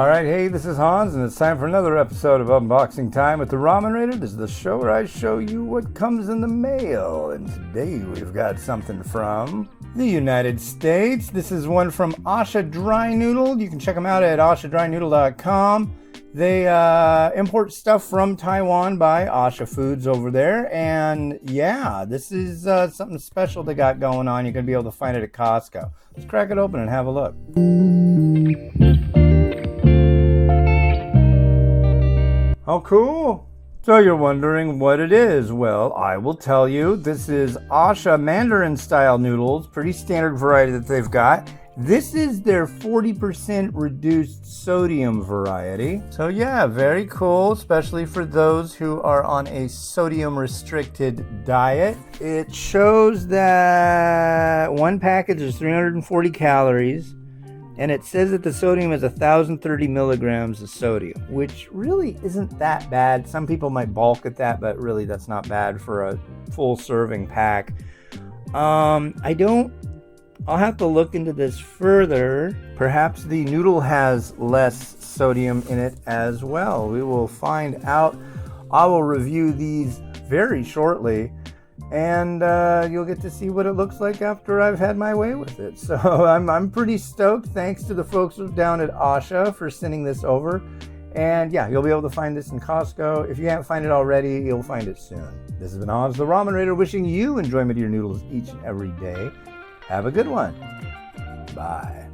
Alright, hey, this is Hans, and it's time for another episode of Unboxing Time with the Ramen Raider. This is the show where I show you what comes in the mail, and today we've got something from the United States. This is one from A-Sha Dry Noodle. You can check them out at ashadrynoodle.com. They import stuff from Taiwan by A-Sha Foods over there, and yeah, this is something special they got going on. You're going to be able to find it at Costco. Let's crack it open and have a look. Oh, cool. So you're wondering what it is. Well, I will tell you. This is A-Sha Mandarin style noodles, pretty standard variety that they've got. This is their 40% reduced sodium variety. So yeah, very cool, especially for those who are on a sodium restricted diet. It shows that one package is 340 calories. And it says that the sodium is 1,030 milligrams of sodium, which really isn't that bad. Some people might balk at that, but really that's not bad for a full serving pack. I'll have to look into this further. Perhaps the noodle has less sodium in it as well. We will find out. I will review these very shortly. And you'll get to see what it looks like after I've had my way with it. So I'm pretty stoked. Thanks to the folks down at A-Sha for sending this over. And yeah, you'll be able to find this in Costco. If you haven't found it already, you'll find it soon. This has been Hans the Ramen Raider, wishing you enjoyment of your noodles each and every day. Have a good one. Bye.